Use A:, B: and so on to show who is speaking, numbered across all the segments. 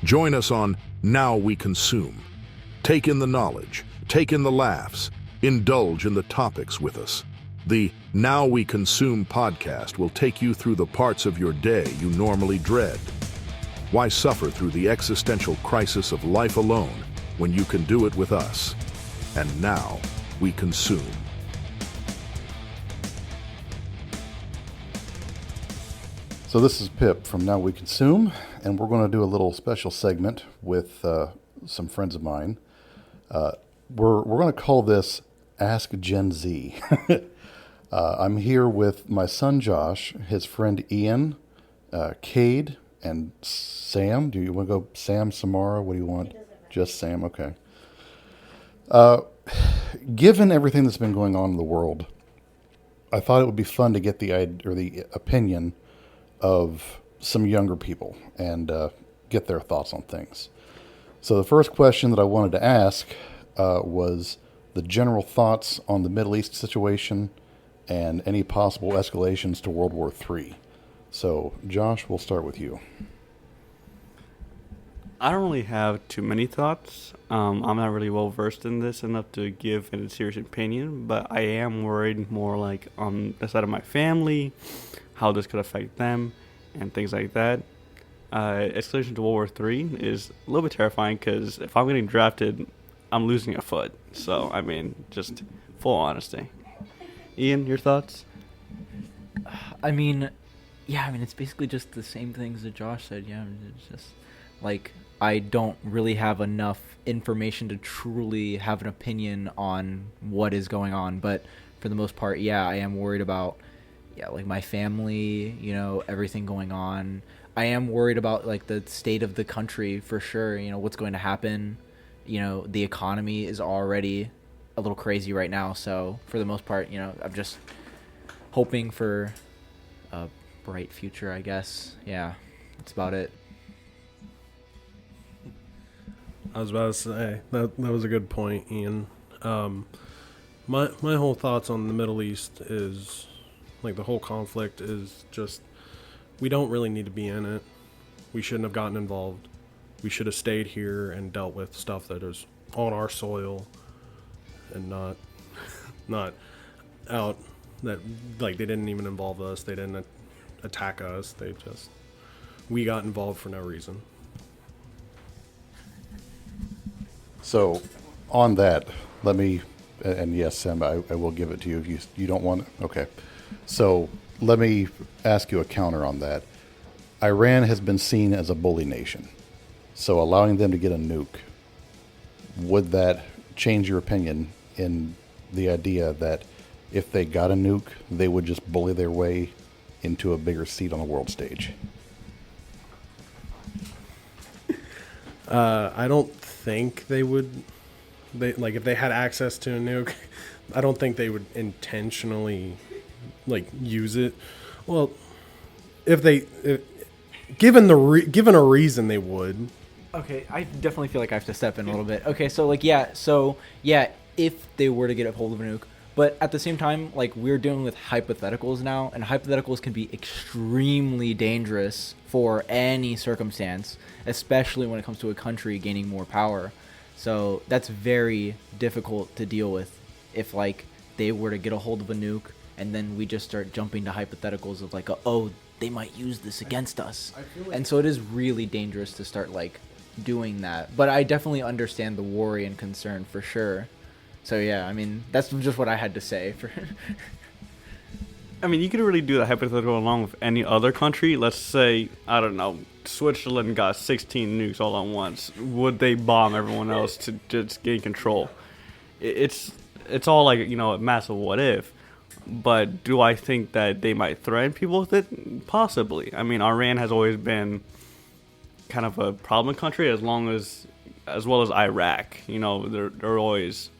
A: Join us on Now We Consume. Take in the knowledge, take in the laughs, indulge in the topics with us. The Now We Consume podcast will take you through the parts of your day you normally dread. Why suffer through the existential crisis of life alone when you can do it with us? And now we consume.
B: So this is Pip from Now We Consume, and we're going to do a little special segment with some friends of mine. We're going to call this Ask Gen Z. I'm here with my son Josh, his friend Ian, Cade, and Sam. Do you want to go Sam, Samara? What do you want? Just Sam? Okay. Given everything that's been going on in the world, I thought it would be fun to get the opinion of some younger people and get their thoughts on things. So the first question that I wanted to ask was the general thoughts on the Middle East situation and any possible escalations to World War III. So Josh, we'll start with you.
C: I don't really have too many thoughts. I'm not really well versed in this enough to give a serious opinion, but I am worried more like on the side of my family, how this could affect them, and things like that. Escalation to World War III is a little bit terrifying because if I'm getting drafted, I'm losing a foot. So, I mean, just full honesty. Ian, your thoughts?
D: It's basically just the same things that Josh said. Yeah, it's just like I don't really have enough information to truly have an opinion on what is going on. But for the most part, yeah, I am worried about, like my family, everything going on. I am worried about like the state of the country for sure, what's going to happen. The economy is already a little crazy right now. So for the most part, I'm just hoping for a bright future, I guess. Yeah, that's about it.
E: I was about to say that was a good point, Ian. My whole thoughts on the Middle East is like the whole conflict is just we don't really need to be in it. We shouldn't have gotten involved. We should have stayed here and dealt with stuff that is on our soil and not out that like they didn't even involve us. They didn't attack us. We got involved for no reason.
B: So, on that, and yes, Sam, I will give it to you if you don't want it. Okay. So, let me ask you a counter on that. Iran has been seen as a bully nation. So, allowing them to get a nuke, would that change your opinion in the idea that if they got a nuke, they would just bully their way into a bigger seat on the world stage?
E: I don't think they would. If they had access to a nuke, I don't think they would intentionally use it. Well, given a reason, they would.
D: Okay, I definitely feel like I have to step in a little bit. Okay, so if they were to get a hold of a nuke, but at the same time, we're dealing with hypotheticals now, and hypotheticals can be extremely dangerous for any circumstance, especially when it comes to a country gaining more power. So that's very difficult to deal with if they were to get a hold of a nuke and then we just start jumping to hypotheticals of they might use this against us. And so it is really dangerous to start doing that. But I definitely understand the worry and concern for sure. So yeah, that's just what I had to say.
C: You could really do that hypothetical along with any other country. Let's say, I don't know, Switzerland got 16 nukes all at once. Would they bomb everyone else to just gain control? It's all a massive what if. But do I think that they might threaten people with it? Possibly. Iran has always been kind of a problem country as well as Iraq. They're always,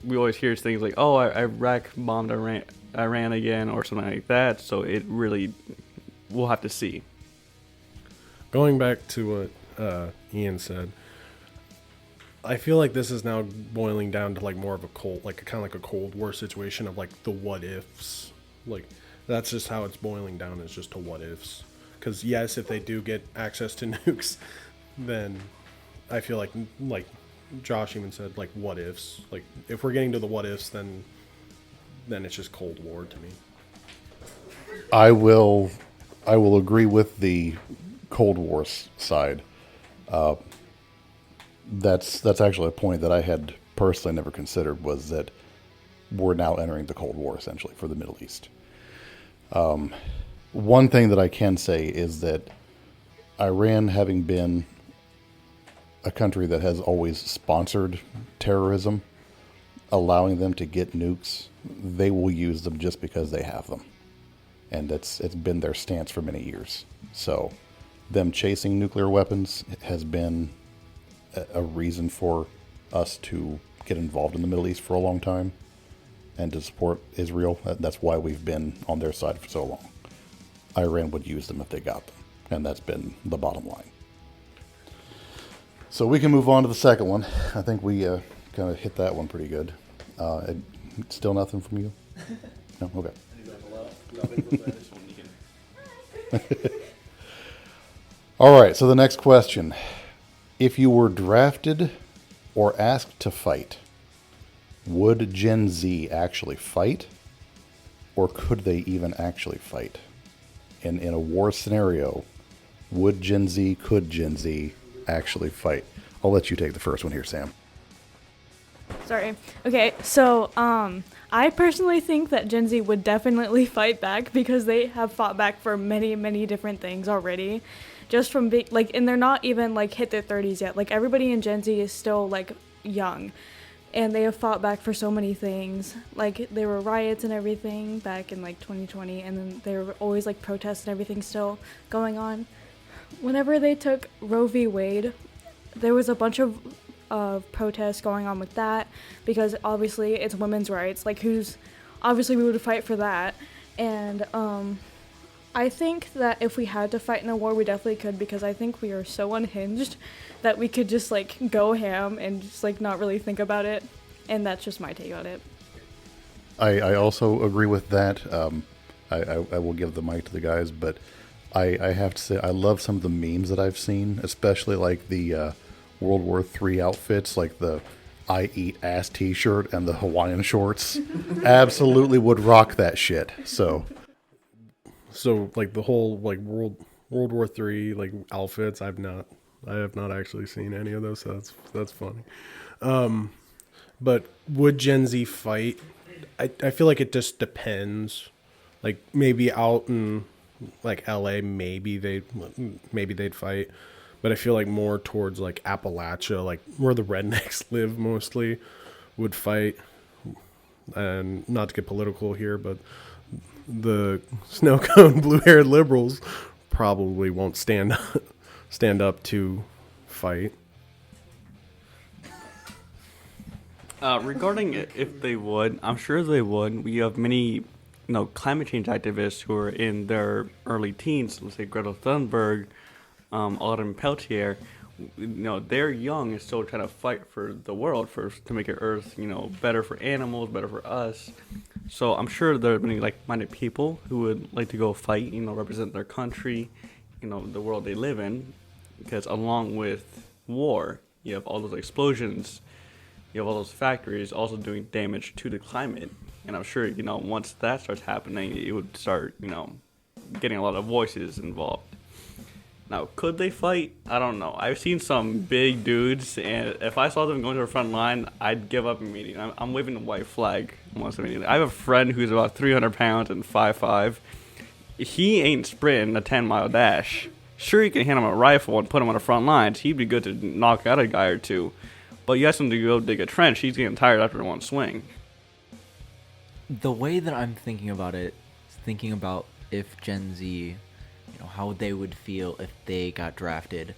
C: we always hear things like, oh, Iraq bombed Iran again or something like that. So it really, we'll have to see.
E: Going back to what Ian said, I feel like this is now boiling down to more of a a Cold War situation of the what ifs. That's just how it's boiling down, is just to what ifs. Because yes, if they do get access to nukes, then I feel like Josh even said, like, what ifs. Like, if we're getting to the what ifs, then it's just Cold War to me.
B: I will agree with the Cold War side. That's actually a point that I had personally never considered, was that we're now entering the Cold War essentially for the Middle East. One thing that I can say is that Iran, having been a country that has always sponsored terrorism, allowing them to get nukes, they will use them just because they have them. And it's been their stance for many years. So them chasing nuclear weapons has been a reason for us to get involved in the Middle East for a long time and to support Israel. That's why we've been on their side for so long. Iran would use them if they got them, and that's been the bottom line. So we can move on to the second one. I think we kind of hit that one pretty good. Still nothing from you? No? Okay. All right, so the next question. If you were drafted or asked to fight, would Gen Z actually fight? Or could they even actually fight? In a war scenario, could Gen Z actually fight? I'll let you take the first one here, Sam.
F: Sorry. Okay, so I personally think that Gen Z would definitely fight back because they have fought back for many, many different things already. Just from being, like, and they're not even, like, hit their 30s yet. Like, everybody in Gen Z is still, like, young. And they have fought back for so many things. Like, there were riots and everything back in, like, 2020. And then there were always, like, protests and everything still going on. Whenever they took Roe v. Wade, there was a bunch of protests going on with that. Because, obviously, it's women's rights. Like, obviously, we would fight for that. And, I think that if we had to fight in a war, we definitely could, because I think we are so unhinged that we could just, like, go ham and just, like, not really think about it. And that's just my take on it.
B: I also agree with that. I will give the mic to the guys, but I have to say I love some of the memes that I've seen, especially, like, the World War III outfits, like the I Eat Ass t-shirt and the Hawaiian shorts. Absolutely would rock that shit, so...
E: So, like, the whole, like, World War III, like, outfits, I have not actually seen any of those, so that's funny. But would Gen Z fight? I feel like it just depends. Like, maybe out in, like, LA, maybe they'd fight. But I feel like more towards, like, Appalachia, like, where the rednecks live mostly, would fight. And not to get political here, but the snow cone blue-haired liberals probably won't stand up to fight.
C: Regarding if they would, I'm sure they would. We have many, climate change activists who are in their early teens. Let's say Greta Thunberg, Autumn Peltier. They're young and still trying to fight for the world, to make it Earth, better for animals, better for us. So I'm sure there are many like-minded people who would like to go fight, represent their country, the world they live in. Because along with war, you have all those explosions, you have all those factories also doing damage to the climate. And I'm sure, once that starts happening, it would start, getting a lot of voices involved. Now, could they fight? I don't know. I've seen some big dudes, and if I saw them going to the front line, I'd give up immediately. I'm waving a white flag almost immediately. I have a friend who's about 300 pounds and 5'5". He ain't sprinting a 10-mile dash. Sure, you can hand him a rifle and put him on the front lines. He'd be good to knock out a guy or two. But you ask him to go dig a trench, he's getting tired after one swing.
D: The way that I'm thinking about it is thinking about if Gen Z... how they would feel if they got drafted.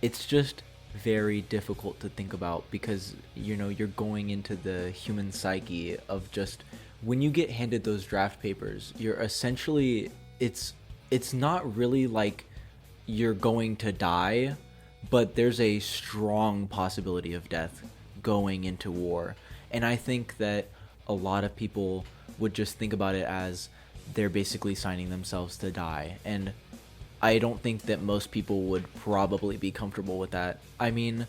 D: It's just very difficult to think about because, you're going into the human psyche of just when you get handed those draft papers, you're essentially, it's not really like you're going to die, but there's a strong possibility of death going into war. And I think that a lot of people would just think about it as they're basically signing themselves to die. And I don't think that most people would probably be comfortable with that. I mean,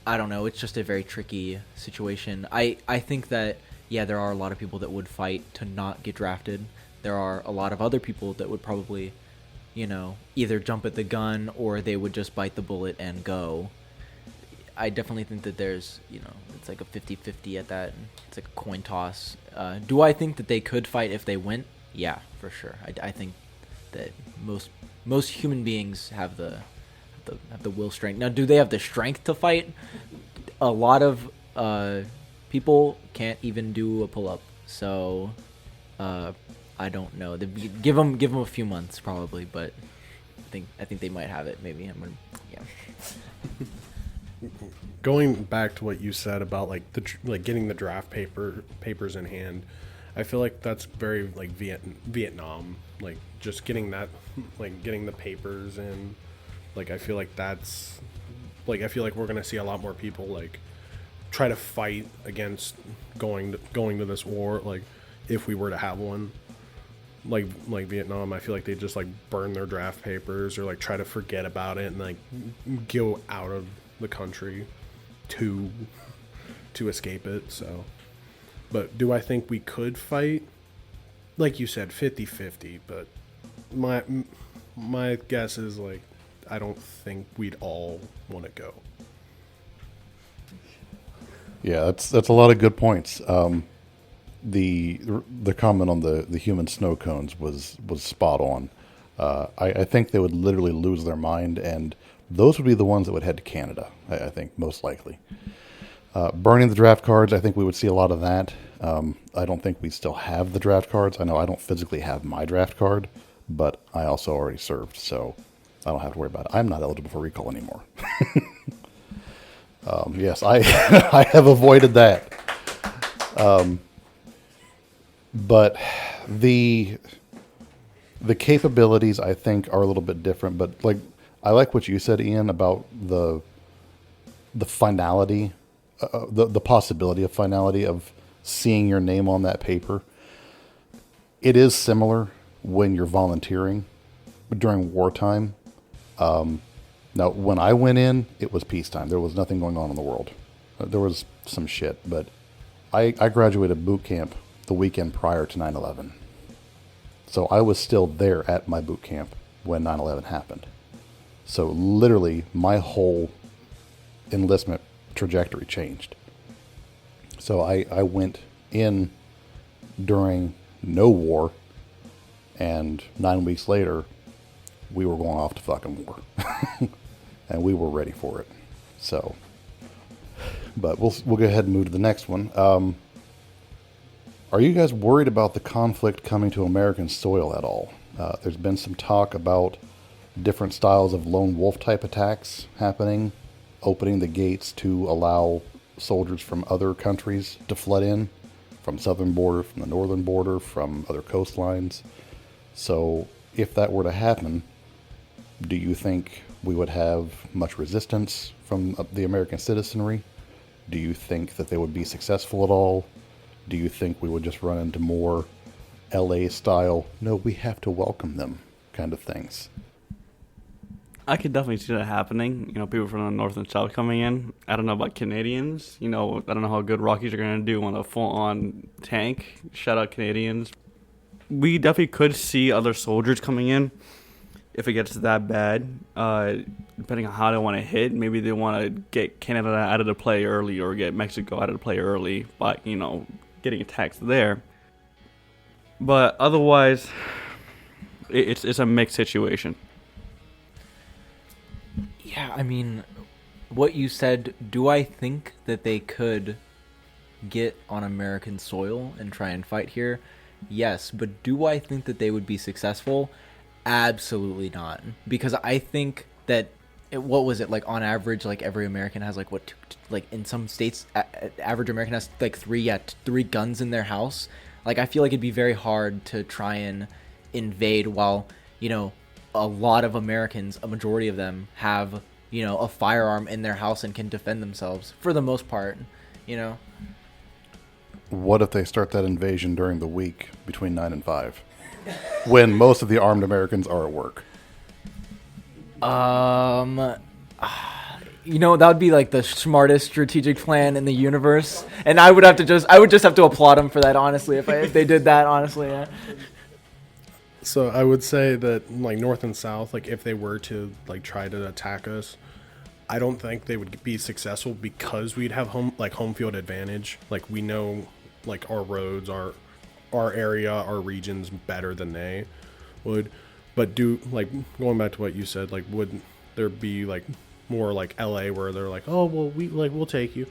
D: I don't know, it's just a very tricky situation. I think that, yeah, there are a lot of people that would fight to not get drafted. There are a lot of other people that would probably, either jump at the gun or they would just bite the bullet and go. I definitely think that there's, it's like a 50-50 at that. It's like a coin toss. Do I think that they could fight if they went? Yeah, for sure. I think that most human beings have the will strength. Now, do they have the strength to fight? A lot of people can't even do a pull-up. So I don't know. Give them a few months probably, but I think they might have it. Maybe yeah.
E: Going back to what you said about like getting the draft papers in hand, I feel like that's very like Vietnam, like just getting that, like getting the papers in. Like I feel like we're gonna see a lot more people like try to fight against going to this war, like if we were to have one. Like Vietnam, I feel like they just like burn their draft papers or like try to forget about it and like go out of the country to escape it. So, but do I think we could fight? Like you said, 50-50, but my guess is like I don't think we'd all want to go.
B: Yeah, that's a lot of good points. The comment on the human snow cones was spot on. I think they would literally lose their mind, and those would be the ones that would head to Canada, I think, most likely. Burning the draft cards, I think we would see a lot of that. I don't think we still have the draft cards. I know I don't physically have my draft card, but I also already served, so I don't have to worry about it. I'm not eligible for recall anymore. Yes, I I have avoided that. But the capabilities, I think, are a little bit different. But like, I like what you said, Ian, about the finality, the possibility of finality of seeing your name on that paper. It is similar when you're volunteering during wartime. Now, when I went in, it was peacetime. There was nothing going on in the world. There was some shit, but I graduated boot camp the weekend prior to 9/11. So I was still there at my boot camp when 9/11 happened. So literally, my whole enlistment trajectory changed. So I went in during no war, and 9 weeks later, we were going off to fucking war. And we were ready for it. So, but we'll go ahead and move to the next one. Are you guys worried about the conflict coming to American soil at all? There's been some talk about different styles of lone wolf type attacks happening, opening the gates to allow soldiers from other countries to flood in, from southern border, from the northern border, from other coastlines. So if that were to happen, do you think we would have much resistance from the American citizenry? Do you think that they would be successful at all? Do you think we would just run into more LA style, no, we have to welcome them kind of things?
C: I could definitely see that happening. People from the north and south coming in. I don't know about Canadians. I don't know how good Rockies are going to do on a full-on tank. Shout out Canadians. We definitely could see other soldiers coming in if it gets that bad. Depending on how they want to hit, maybe they want to get Canada out of the play early or get Mexico out of the play early by, getting attacks there. But otherwise, it's a mixed situation.
D: Yeah, I mean, what you said, do I think that they could get on American soil and try and fight here? Yes, but do I think that they would be successful? Absolutely not. Because I think that, what was it, like on average, like every American has like in some states, average American has like three guns in their house. Like I feel like it'd be very hard to try and invade while, a lot of Americans, a majority of them have, a firearm in their house and can defend themselves for the most part,
B: What if they start that invasion during the week between 9 and 5, when most of the armed Americans are at work?
D: You know, that would be like the smartest strategic plan in the universe, and I would just have to applaud them for that, honestly, if they did that, honestly. Yeah.
E: So I would say that like North and South, like if they were to like try to attack us, I don't think they would be successful because we'd have home field advantage. Like we know like our roads, our area, our regions better than they would. But like going back to what you said, like would there be like more like LA where they're like, oh well, we'll take you.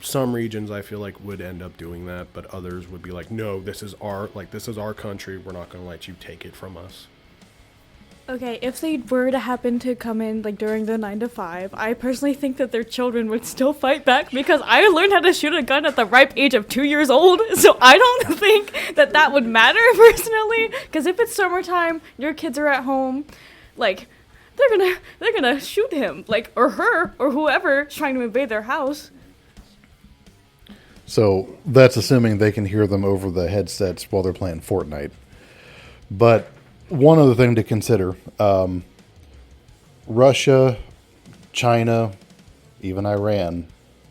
E: Some regions I feel like would end up doing that, but others would be like, no, this is our country. We're not going to let you take it from us.
F: Okay, if they were to happen to come in like during the 9 to 5, I personally think that their children would still fight back because I learned how to shoot a gun at the ripe age of 2 years old. So I don't think that would matter personally. Because if it's summertime, your kids are at home, like they're gonna shoot him, like, or her, or whoever's trying to invade their house.
B: So that's assuming they can hear them over the headsets while they're playing Fortnite. But one other thing to consider, Russia, China, even Iran,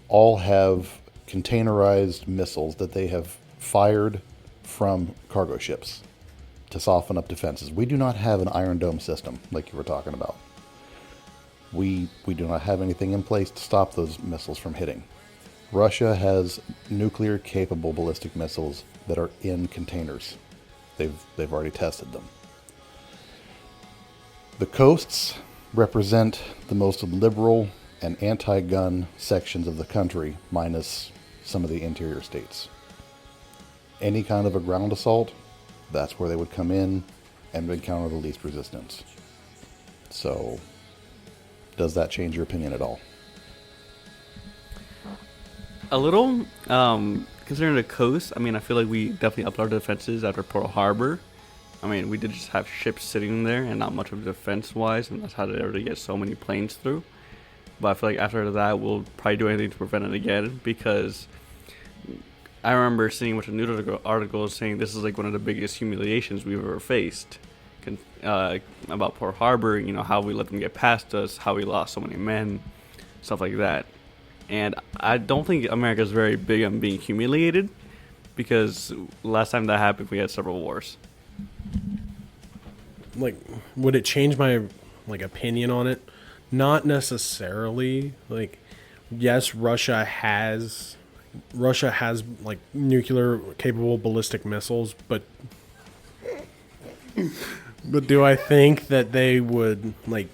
B: all have containerized missiles that they have fired from cargo ships to soften up defenses. We do not have an Iron Dome system like you were talking about. We do not have anything in place to stop those missiles from hitting. Russia has nuclear-capable ballistic missiles that are in containers. They've already tested them. The coasts represent the most liberal and anti-gun sections of the country, minus some of the interior states. Any kind of a ground assault, that's where they would come in and encounter the least resistance. So, does that change your opinion at all?
C: A little, considering the coast, I mean, I feel like we definitely upped our defenses after Pearl Harbor. I mean, we did just have ships sitting there and not much of defense-wise, and that's how they ever get so many planes through. But I feel like after that, we'll probably do anything to prevent it again, because I remember seeing a news articles saying this is like one of the biggest humiliations we've ever faced. About Pearl Harbor, you know, how we let them get past us, how we lost so many men, stuff like that. And I don't think America's very big on being humiliated, because last time that happened, we had several wars.
E: Like, would it change my like opinion on it? Not necessarily. Like, yes, Russia has like nuclear capable ballistic missiles, but do I think that they would like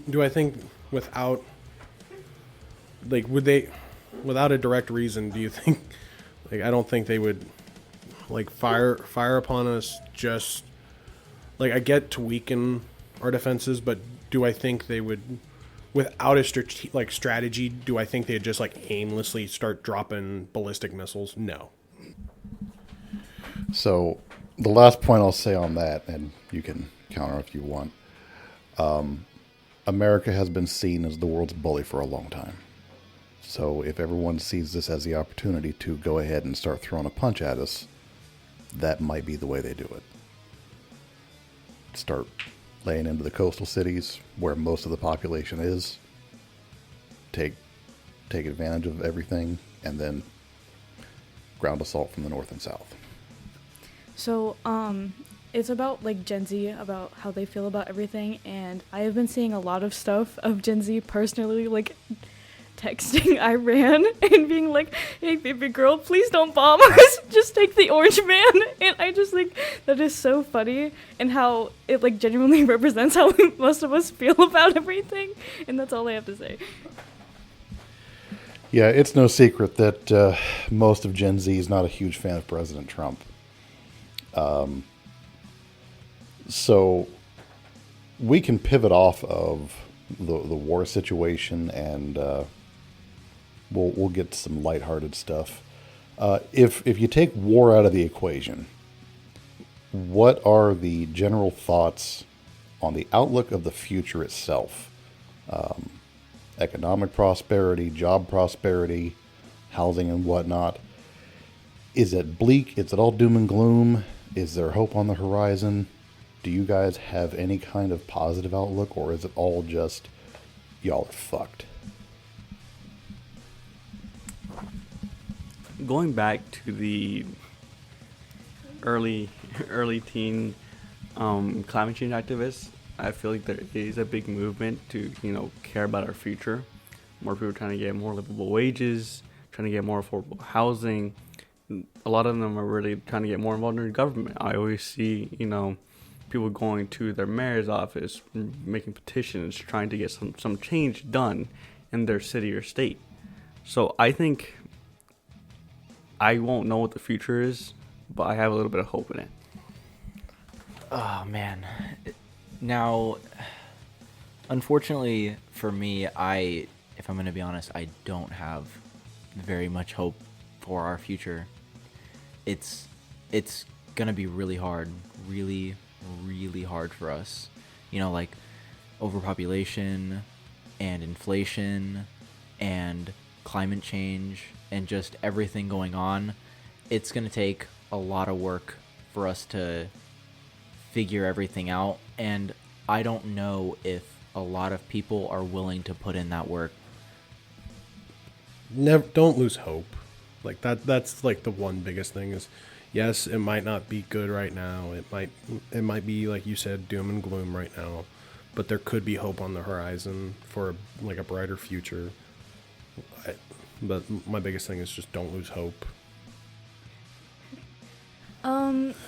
E: do I think without like would they without a direct reason, do you think like I don't think they would like fire upon us just like I get to weaken our defenses, but do I think they would without a strategy, do I think they'd just like aimlessly start dropping ballistic missiles? No.
B: So the last point I'll say on that, and you can counter if you want, America has been seen as the world's bully for a long time. So if everyone sees this as the opportunity to go ahead and start throwing a punch at us, that might be the way they do it. Start laying into the coastal cities where most of the population is, take advantage of everything, and then ground assault from the north and south.
F: So, it's about like Gen Z, about how they feel about everything, and I have been seeing a lot of stuff of Gen Z personally, like texting Iran and being like, hey baby girl, please don't bomb us, just take the orange man. And I just think that is so funny, and how it like genuinely represents how most of us feel about everything, and that's all I have to say.
B: Yeah, it's no secret that most of Gen Z is not a huge fan of President Trump. So we can pivot off of the war situation, and we'll get to some lighthearted stuff. If you take war out of the equation, what are the general thoughts on the outlook of the future itself? Economic prosperity, job prosperity, housing and whatnot. Is it bleak? Is it all doom and gloom? Is there hope on the horizon? Do you guys have any kind of positive outlook, or is it all just y'all are fucked?
C: Going back to the early teen climate change activists, I feel like there is a big movement to care about our future. More people trying to get more livable wages, trying to get more affordable housing. A lot of them are really trying to get more involved in the government. I always see people going to their mayor's office, making petitions, trying to get some change done in their city or state. So I think I won't know what the future is, but I have a little bit of hope in it.
D: Oh man. Now, unfortunately for me, if I'm going to be honest, I don't have very much hope for our future. It's going to be really hard, really, really hard for us. Like overpopulation and inflation and climate change and just everything going on. It's going to take a lot of work for us to figure everything out, and I don't know if a lot of people are willing to put in that work.
E: Don't lose hope. Like that's like the one biggest thing is, yes, it might not be good right now. It might be, like you said, doom and gloom right now, but there could be hope on the horizon for like a brighter future. But my biggest thing is just don't lose hope.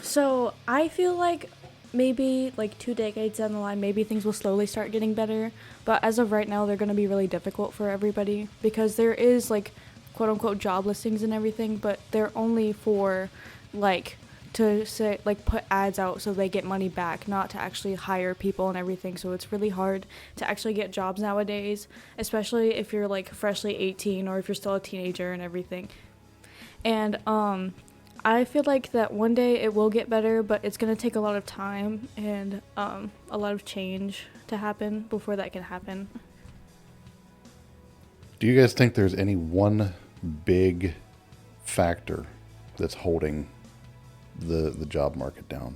F: So I feel like maybe like 2 decades down the line, maybe things will slowly start getting better. But as of right now, they're going to be really difficult for everybody because there is like quote unquote job listings and everything, but they're only for like to say like put ads out so they get money back, not to actually hire people and everything. So it's really hard to actually get jobs nowadays, especially if you're like freshly 18 or if you're still a teenager and everything. And I feel like that one day it will get better, but it's going to take a lot of time and a lot of change to happen before that can happen.
B: Do you guys think there's any one big factor that's holding the job market down?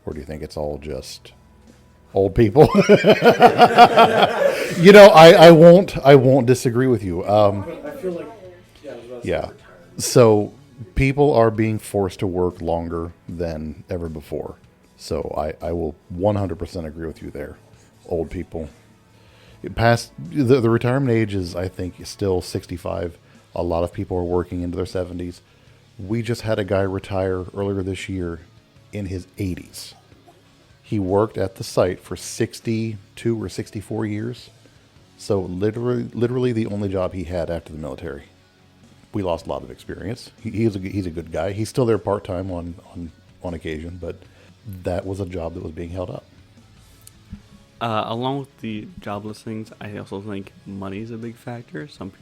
B: Or do you think it's all just old people? I won't disagree with you.
E: I feel like
B: Yeah. So people are being forced to work longer than ever before. So I will 100% agree with you there. Old people. Past the retirement age is, I think, still 65. A lot of people are working into their 70s. We just had a guy retire earlier this year in his 80s. He worked at the site for 62 or 64 years. So literally the only job he had after the military. We lost a lot of experience. He's a good guy. He's still there part-time on occasion, but that was a job that was being held up.
C: Along with the job listings, I also think money is a big factor. Some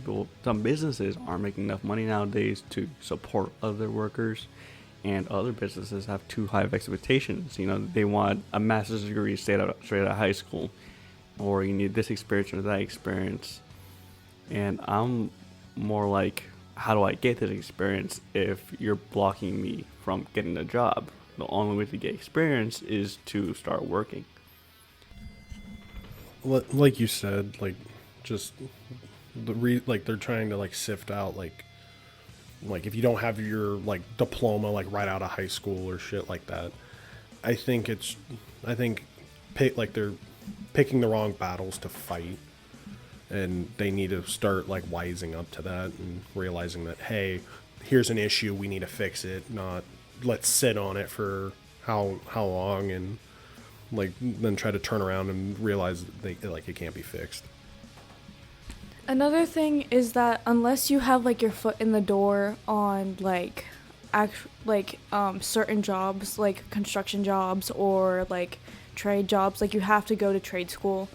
C: businesses aren't making enough money nowadays to support other workers, and other businesses have too high of expectations. They want a master's degree straight out of high school, or you need this experience or that experience. And I'm more like, how do I get this experience if you're blocking me from getting a job? The only way to get experience is to start working.
E: like you said, like just like they're trying to like sift out like if you don't have your like diploma like right out of high school or shit like that. I think they're picking the wrong battles to fight, and they need to start like wising up to that and realizing that, hey, here's an issue, we need to fix it, not let's sit on it for how long and like then try to turn around and realize that it can't be fixed.
F: Another thing is that unless you have like your foot in the door on certain jobs, like construction jobs or like trade jobs, like you have to go to trade school,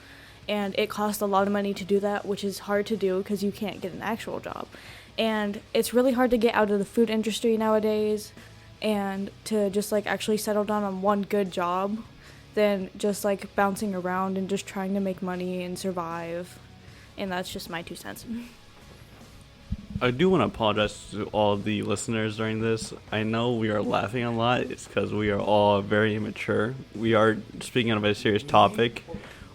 F: and it costs a lot of money to do that, which is hard to do because you can't get an actual job. And it's really hard to get out of the food industry nowadays and to just like actually settle down on one good job than just like bouncing around and just trying to make money and survive. And that's just my 2 cents.
C: I do want to apologize to all the listeners during this. I know we are laughing a lot. It's because we are all very immature. We are speaking on a very serious topic,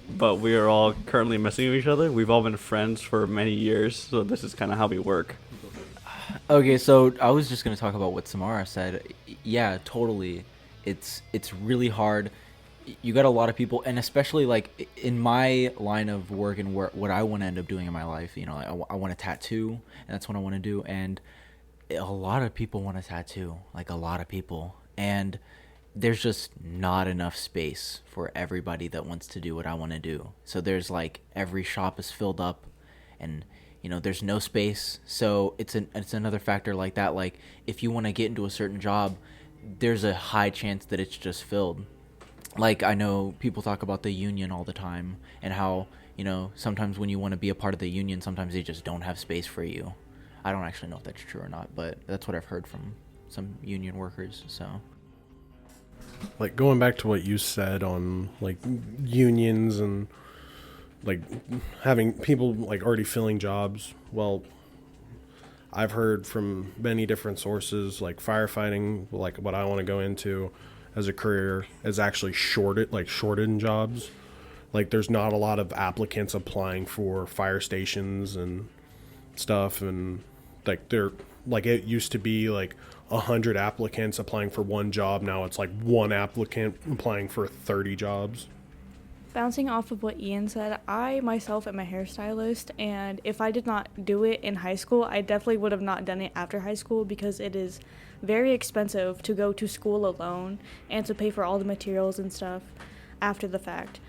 C: but we are all currently messing with each other. We've all been friends for many years, so this is kind of how we work.
D: Okay, so I was just gonna talk about what Samara said. Yeah, totally. It's really hard. You got a lot of people, and especially like in my line of work and what I want to end up doing in my life. You know, I want a tattoo, and that's what I want to do. And a lot of people want a tattoo, like a lot of people, and there's just not enough space for everybody that wants to do what I want to do. So there's like every shop is filled up, and there's no space. So it's another factor like that. Like if you want to get into a certain job, there's a high chance that it's just filled. Like I know people talk about the union all the time and how, sometimes when you want to be a part of the union, sometimes they just don't have space for you. I don't actually know if that's true or not, but that's what I've heard from some union workers. So
E: Like going back to what you said on like unions and like having people like already filling jobs. Well, I've heard from many different sources, like firefighting, like what I want to go into as a career, is actually shorted in jobs. Like there's not a lot of applicants applying for fire stations and stuff, and like they're like it used to be like 100 applicants applying for one job. Now it's like one applicant applying for 30 jobs.
F: Bouncing off of what Ian said, I myself am a hairstylist, and if I did not do it in high school, I definitely would have not done it after high school because it is very expensive to go to school alone and to pay for all the materials and stuff after the fact.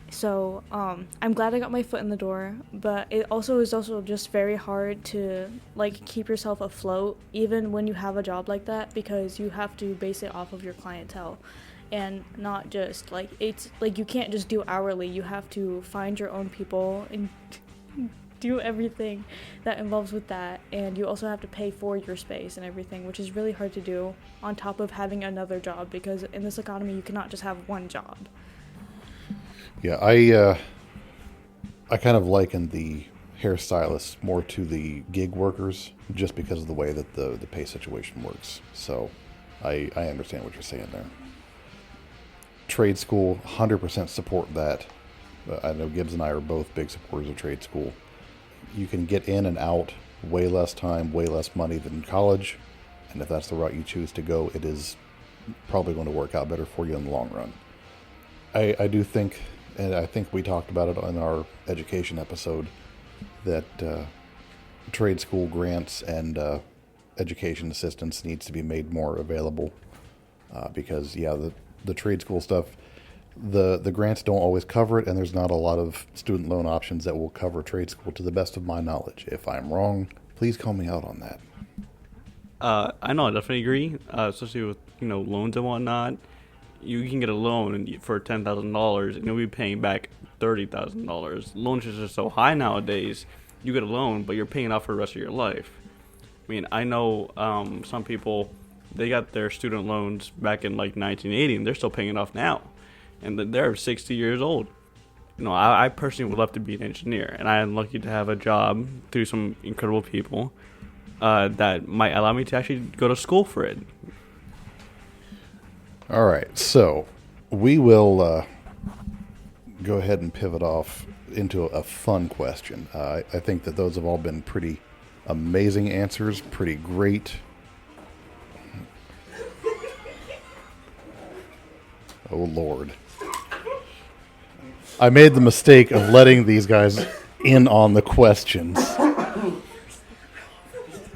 F: So I'm glad I got my foot in the door, but it also is also just very hard to like keep yourself afloat even when you have a job like that, because you have to base it off of your clientele. And not just like it's like you can't just do hourly. You have to find your own people and do everything that involves with that, and you also have to pay for your space and everything, which is really hard to do on top of having another job, because in this economy you cannot just have one job.
B: Yeah, I kind of liken the hairstylists more to the gig workers just because of the way that the pay situation works. So I understand what you're saying there. Trade school, 100% support that. I know Gibbs and I are both big supporters of trade school. You can get in and out way less time, way less money than college. And if that's the route you choose to go, it is probably going to work out better for you in the long run. I do think, and I think we talked about it in our education episode, that trade school grants and education assistance needs to be made more available because, the trade school stuff, the grants don't always cover it, and there's not a lot of student loan options that will cover trade school to the best of my knowledge. If I'm wrong, please call me out on that.
C: I know, I definitely agree, especially with loans and whatnot. You can get a loan for $10,000 and you'll be paying back $30,000. Loans are just so high nowadays. You get a loan, but you're paying it off for the rest of your life. I mean, I know some people, they got their student loans back in like 1980 and they're still paying it off now. And they're 60 years old. I personally would love to be an engineer, and I am lucky to have a job through some incredible people that might allow me to actually go to school for it.
B: All right, so we will go ahead and pivot off into a fun question. I think that those have all been pretty amazing answers, pretty great. Oh, Lord. I made the mistake of letting these guys in on the questions.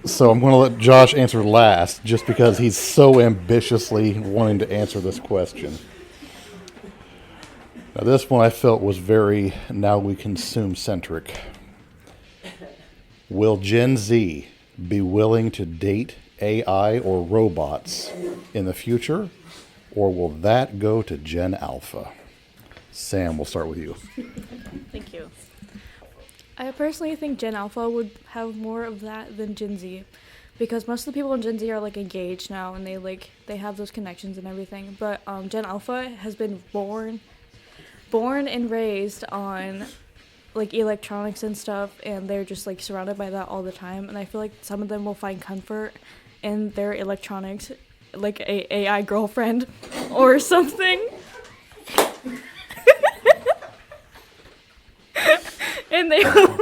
B: So I'm going to let Josh answer last just because he's so ambitiously wanting to answer this question. Now, this one I felt was very now we consume centric. Will Gen Z be willing to date AI or robots in the future? Or will that go to Gen Alpha? Sam, we'll start with you.
F: Thank you. I personally think Gen Alpha would have more of that than Gen Z, because most of the people in Gen Z are like engaged now and they have those connections and everything. But Gen Alpha has been born and raised on like electronics and stuff, and they're just like surrounded by that all the time. And I feel like some of them will find comfort in their electronics, like a AI girlfriend or something. And they will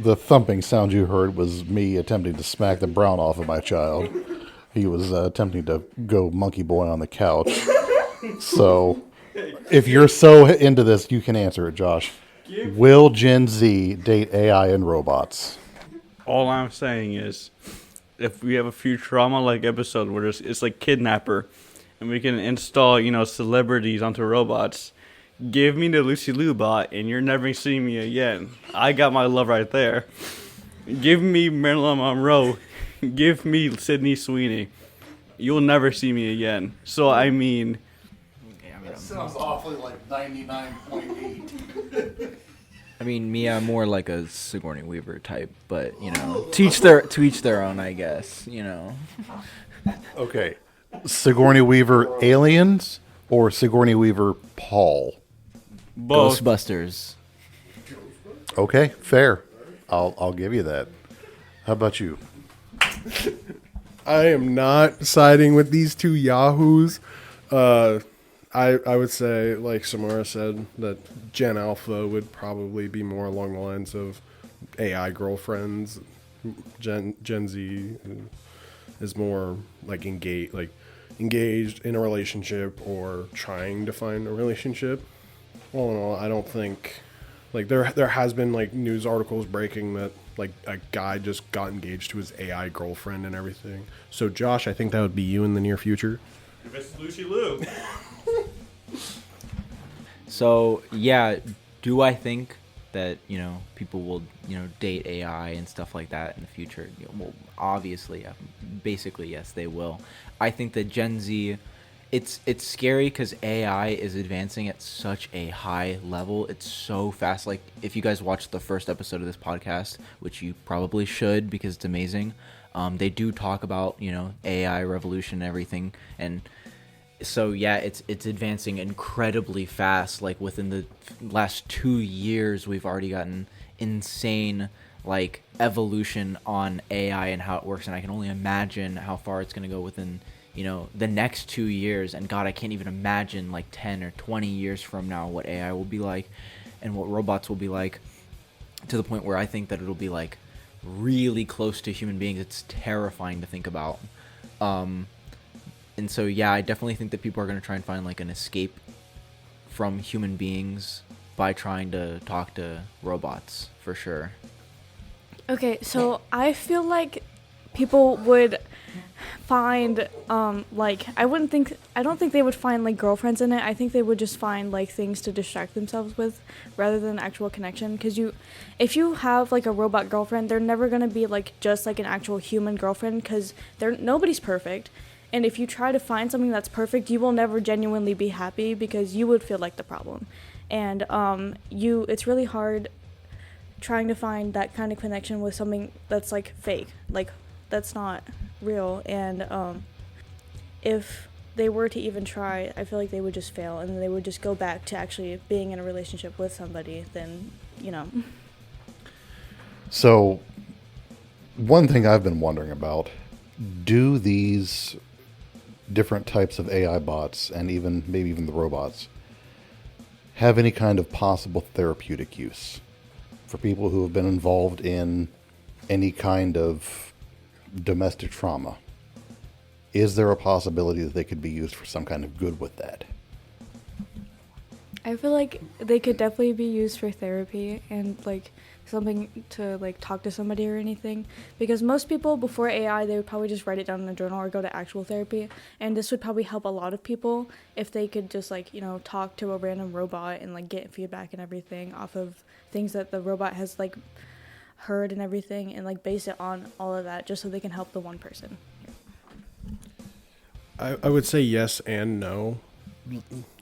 B: The thumping sound you heard was me attempting to smack the brown off of my child. He was attempting to go monkey boy on the couch. So, if you're so into this, you can answer it, Josh. Will Gen Z date AI and robots?
C: All I'm saying is, if we have a Futurama-like episode where it's like Kidnapper, and we can install, celebrities onto robots, give me the Lucy Liu bot, and you're never seeing me again. I got my love right there. Give me Marilyn Monroe. Give me Sydney Sweeney. You'll never see me again. So, I mean...
B: That sounds awfully like 99.8.
D: I mean, Mia more like a Sigourney Weaver type, but to each their own, I guess.
B: Okay. Sigourney Weaver aliens or Sigourney Weaver Paul?
C: Both.
D: Ghostbusters.
B: Okay, fair. I'll give you that. How about you?
E: I am not siding with these two yahoos. I would say, like Samara said, that Gen Alpha would probably be more along the lines of AI girlfriends. Gen Z is more like engaged in a relationship or trying to find a relationship. All in all, I don't think there has been like news articles breaking that like a guy just got engaged to his AI girlfriend and everything. So Josh, I think that would be you in the near future.
C: If it's Lucy Liu.
D: So yeah, do I think that people will date AI and stuff like that in the future? Well, obviously, yeah. Basically, yes, they will. I think that Gen Z, it's scary because AI is advancing at such a high level. It's so fast. Like if you guys watched the first episode of this podcast, which you probably should because it's amazing, they do talk about AI revolution and everything. And so yeah, it's advancing incredibly fast. Like within the last 2 years, we've already gotten insane like evolution on AI and how it works, and I can only imagine how far it's going to go within the next 2 years. And God, I can't even imagine like 10 or 20 years from now what AI will be like and what robots will be like, to the point where I think that it'll be like really close to human beings. It's terrifying to think about. And so, yeah, I definitely think that people are going to try and find, like, an escape from human beings by trying to talk to robots, for sure.
F: Okay, so I feel like people would find, I don't think they would find, like, girlfriends in it. I think they would just find, like, things to distract themselves with rather than actual connection. Because if you have, like, a robot girlfriend, they're never going to be, like, just, like, an actual human girlfriend, because nobody's perfect. And if you try to find something that's perfect, you will never genuinely be happy because you would feel like the problem. And it's really hard trying to find that kind of connection with something that's like fake, like that's not real. And if they were to even try, I feel like they would just fail, and they would just go back to actually being in a relationship with somebody. Then
B: So, one thing I've been wondering about: do these different types of AI bots, and maybe even the robots, have any kind of possible therapeutic use for people who have been involved in any kind of domestic trauma? Is there a possibility that they could be used for some kind of good with that?
F: I feel like they could definitely be used for therapy and like something to like talk to somebody or anything, because most people before AI, they would probably just write it down in a journal or go to actual therapy, and this would probably help a lot of people if they could just like talk to a random robot and like get feedback and everything off of things that the robot has like heard and everything, and like base it on all of that just so they can help the one person.
E: I would say yes and no.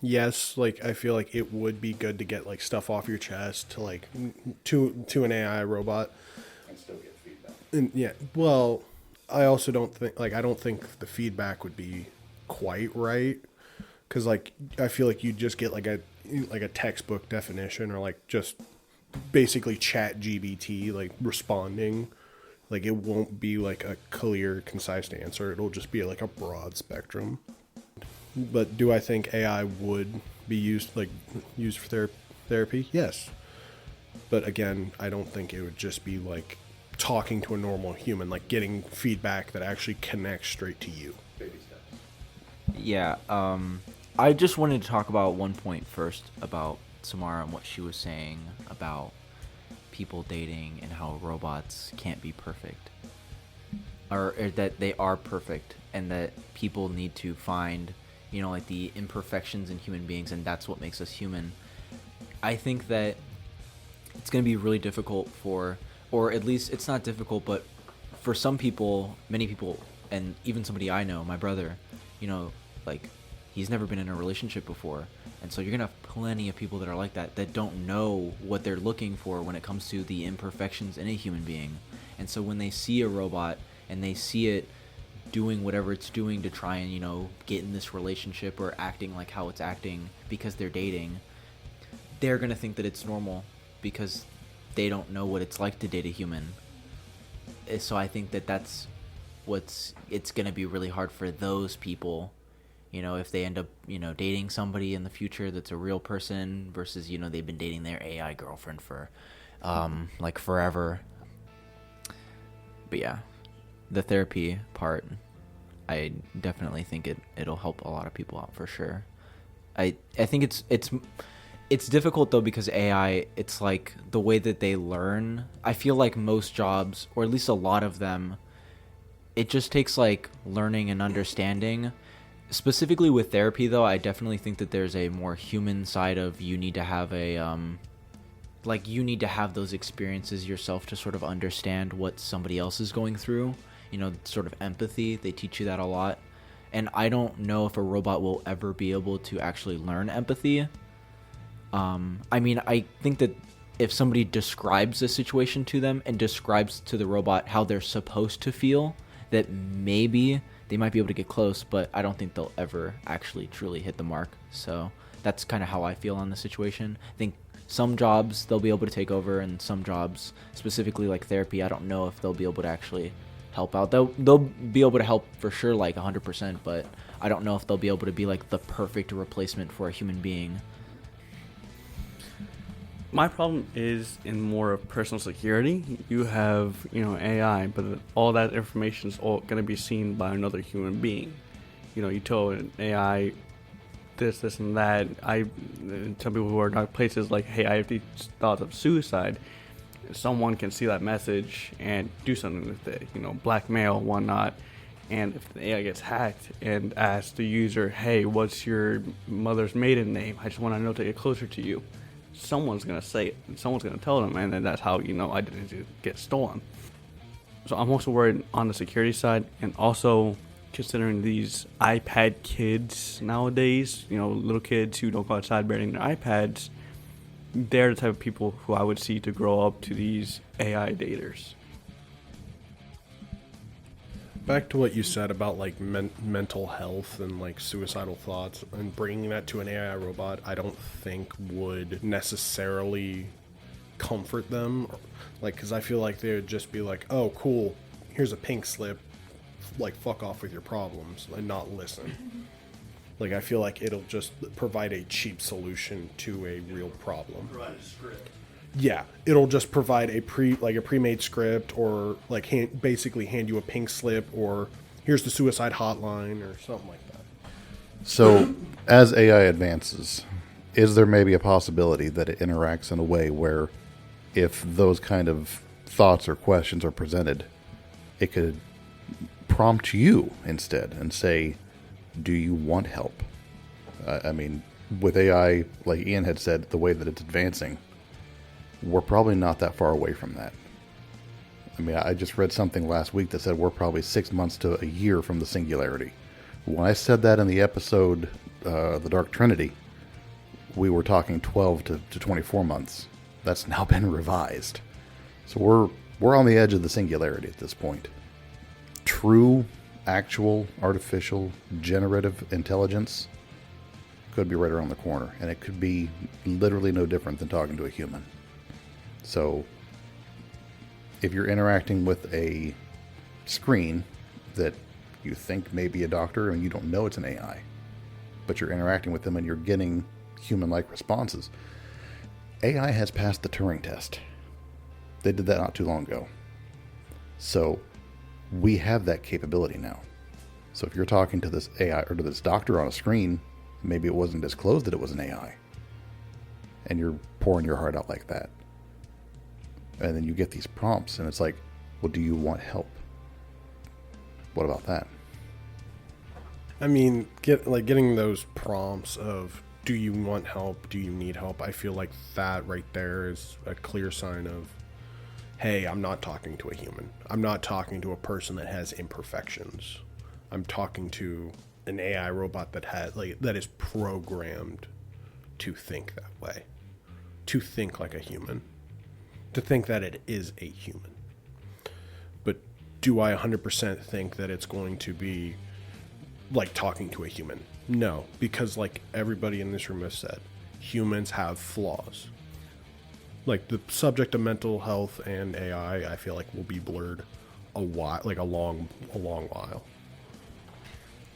E: Yes, like I feel like it would be good to get like stuff off your chest to to an AI robot.
B: And still get feedback.
E: And yeah, well, I also don't think I don't think the feedback would be quite right, because like I feel like you just get like a textbook definition, or like just basically chat GBT like responding. Like it won't be like a clear, concise answer. It'll just be like a broad spectrum. But do I think AI would be used for therapy? Yes. But again, I don't think it would just be like talking to a normal human, like getting feedback that actually connects straight to you. Baby steps.
D: Yeah, I just wanted to talk about one point first about Samara and what she was saying about people dating and how robots can't be perfect. Or that they are perfect, and that people need to find, like the imperfections in human beings, and that's what makes us human. I think that it's going to be really difficult or at least it's not difficult, but for some people, many people, and even somebody I know, my brother, like he's never been in a relationship before. And so you're going to have plenty of people that are like that don't know what they're looking for when it comes to the imperfections in a human being. And so when they see a robot and they see it doing whatever it's doing to try and, get in this relationship or acting like how it's acting because they're dating, they're going to think that it's normal because they don't know what it's like to date a human. So I think that's it's going to be really hard for those people, if they end up, dating somebody in the future that's a real person versus, they've been dating their AI girlfriend for, like forever. But yeah, the therapy part, I definitely think it'll help a lot of people out for sure. I think it's difficult though, because AI, it's like the way that they learn. I feel like most jobs, or at least a lot of them, it just takes like learning and understanding. Specifically with therapy though, I definitely think that there's a more human side of you need to have you need to have those experiences yourself to sort of understand what somebody else is going through. Sort of empathy. They teach you that a lot. And I don't know if a robot will ever be able to actually learn empathy. I think that if somebody describes a situation to them and describes to the robot how they're supposed to feel, that maybe they might be able to get close, but I don't think they'll ever actually truly hit the mark. So that's kind of how I feel on the situation. I think some jobs they'll be able to take over, and some jobs, specifically like therapy, I don't know if they'll be able to actually help out. They'll be able to help for sure, like 100%, but I don't know if they'll be able to be like the perfect replacement for a human being.
C: My problem is in more of personal security. You have, AI, but all that information is all going to be seen by another human being. You tell an AI this, and that. I tell people who are in dark places, like, hey, I have these thoughts of suicide. Someone can see that message and do something with it, blackmail, whatnot. And if the AI gets hacked and asks the user, hey, what's your mother's maiden name? I just want to know to get closer to you. Someone's going to say it, and someone's going to tell them, and then that's how, identity gets stolen. So I'm also worried on the security side, and also considering these iPad kids nowadays, little kids who don't go outside bearing their iPads, they're the type of people who I would see to grow up to these AI daters.
E: Back to what you said about like mental health and like suicidal thoughts, and bringing that to an AI robot, I don't think would necessarily comfort them. Like, because I feel like they would just be like, oh, cool, here's a pink slip, like, fuck off with your problems, and not listen. Like, I feel like it'll just provide a cheap solution to a real problem.
B: Provide a script.
E: Yeah, it'll just provide a pre-made script, or like basically hand you a pink slip, or here's the suicide hotline, or something like that.
B: So, as AI advances, is there maybe a possibility that it interacts in a way where, if those kind of thoughts or questions are presented, it could prompt you instead and say, do you want help? I mean, with AI, like Ian had said, the way that it's advancing, we're probably not that far away from that. I mean, I just read something last week that said we're probably 6 months to a year from the singularity. When I said that in the episode, The Dark Trinity, we were talking 12 to 24 months. That's now been revised. So we're on the edge of the singularity at this point. true, actual, artificial, generative intelligence could be right around the corner, and it could be literally no different than talking to a human. So if you're interacting with a screen that you think may be a doctor and you don't know it's an AI, but you're interacting with them and you're getting human-like responses, AI has passed the Turing test. They did that not too long ago. So we have that capability now. So if you're talking to this AI or to this doctor on a screen, maybe it wasn't disclosed that it was an AI, and you're pouring your heart out like that. And then you get these prompts, and it's like, well, do you want help? What about that?
E: I mean, getting those prompts of, do you want help? Do you need help? I feel like that right there is a clear sign of, hey, I'm not talking to a human. I'm not talking to a person that has imperfections. I'm talking to an AI robot that is programmed to think that way, to think like a human, to think that it is a human. But do I 100% think that it's going to be like talking to a human? No, because like everybody in this room has said, humans have flaws. Like the subject of mental health and AI, I feel like will be blurred a long while.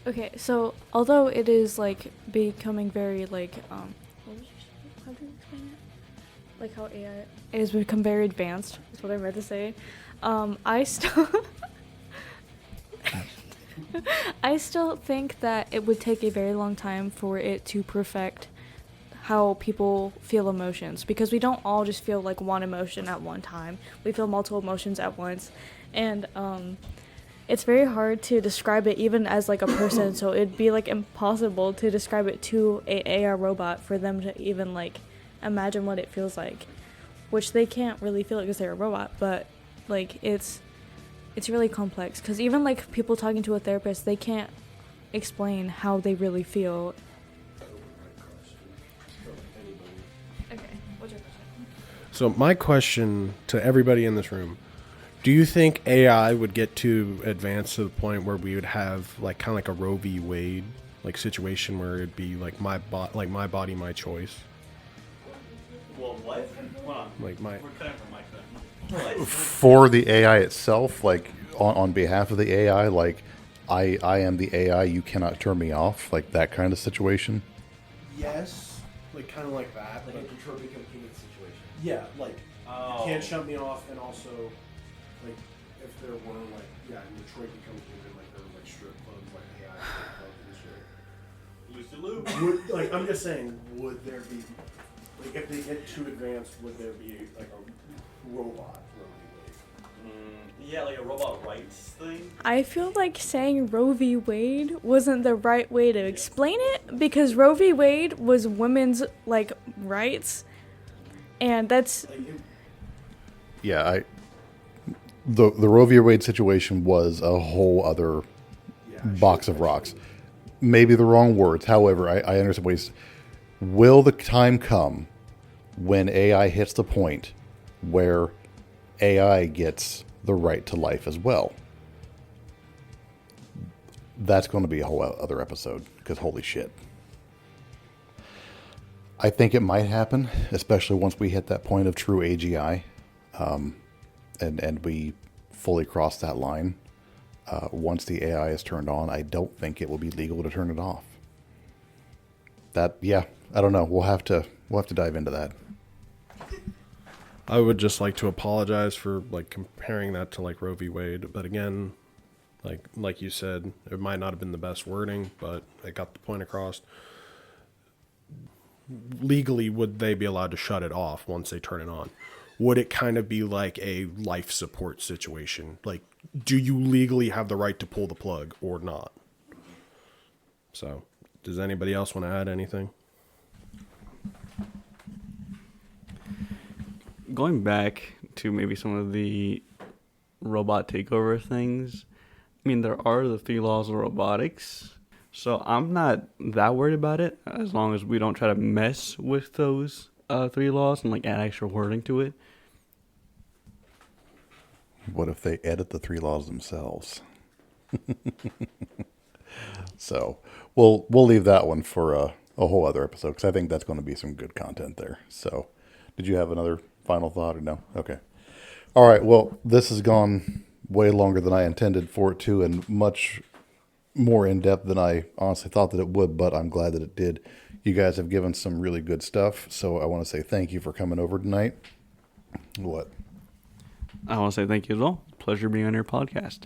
F: Okay, so although it is like becoming very like how do you explain it? Like how AI has become very advanced is what I meant to say. I still I still think that it would take a very long time for it to perfect how people feel emotions, because we don't all just feel like one emotion at one time. We feel multiple emotions at once, and it's very hard to describe it even as like a person. So it'd be like impossible to describe it to a AI robot for them to even like imagine what it feels like, which they can't really feel it because they're a robot. But like it's really complex, because even like people talking to a therapist, they can't explain how they really feel. Okay, what's your question?
E: So my question to everybody in this room, do you think AI would get too advanced to the point where we would have like kind of like a Roe v. Wade like situation where it'd be like my body, my choice?
C: Well, what? Hold on.
E: Like my
C: We're cutting from Mike then.
B: For the AI itself, like on behalf of the AI, like I am the AI, you cannot turn me off, like that kind of situation.
E: yes, like kind of like that,
G: Like a Detroit Become Human situation.
E: yeah, like
C: Oh.
E: you can't shut me off, and also like if there were like in Detroit Become Human, like there were like strip clubs, like AI strip clubs and shit.
C: Loose
E: Would, like I'm just saying, would there be like if they get too advanced, would there be like a robot?
C: Yeah, like a robot rights thing.
F: I feel like saying Roe v. Wade wasn't the right way to explain it, because Roe v. Wade was women's like rights, and that's
B: Yeah, the Roe v. Wade situation was a whole other box of rocks. Maybe the wrong words. However, I understand what he's. Will the time come when AI hits the point where AI gets the right to life as well? That's going to be a whole other episode, because holy shit. I think it might happen, especially once we hit that point of true AGI, and we fully cross that line. Once the AI is turned on, I don't think it will be legal to turn it off. I don't know. We'll have to dive into that.
E: I would just like to apologize for like comparing that to like Roe v. Wade, but again, like you said, it might not have been the best wording, but it got the point across. Legally, would they be allowed to shut it off once they turn it on? Would it kind of be like a life support situation? Like, do you legally have the right to pull the plug or not? So, does anybody else want to add anything?
C: Going back to maybe some of the robot takeover things, I mean, there are the 3 laws of robotics, so I'm not that worried about it, as long as we don't try to mess with those 3 laws and like add extra wording to it.
B: What if they edit the 3 laws themselves? So we'll leave that one for a whole other episode because I think that's going to be some good content there. So, did you have another final thought or no? Okay. All right. Well, this has gone way longer than I intended for it to, and much more in depth than I honestly thought that it would. But I'm glad that it did. You guys have given some really good stuff, so I want to say thank you for coming over tonight. What?
C: I want to say thank you as well. Pleasure being on your podcast.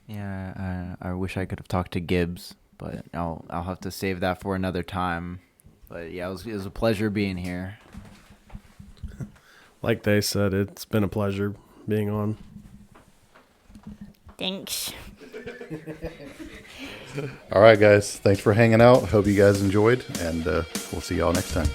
D: Yeah, I wish I could have talked to Gibbs, but I'll have to save that for another time. But yeah, it was a pleasure being here.
E: Like they said, it's been a pleasure being on.
F: Thanks.
B: All right, guys. Thanks for hanging out. Hope you guys enjoyed, and we'll see y'all next time.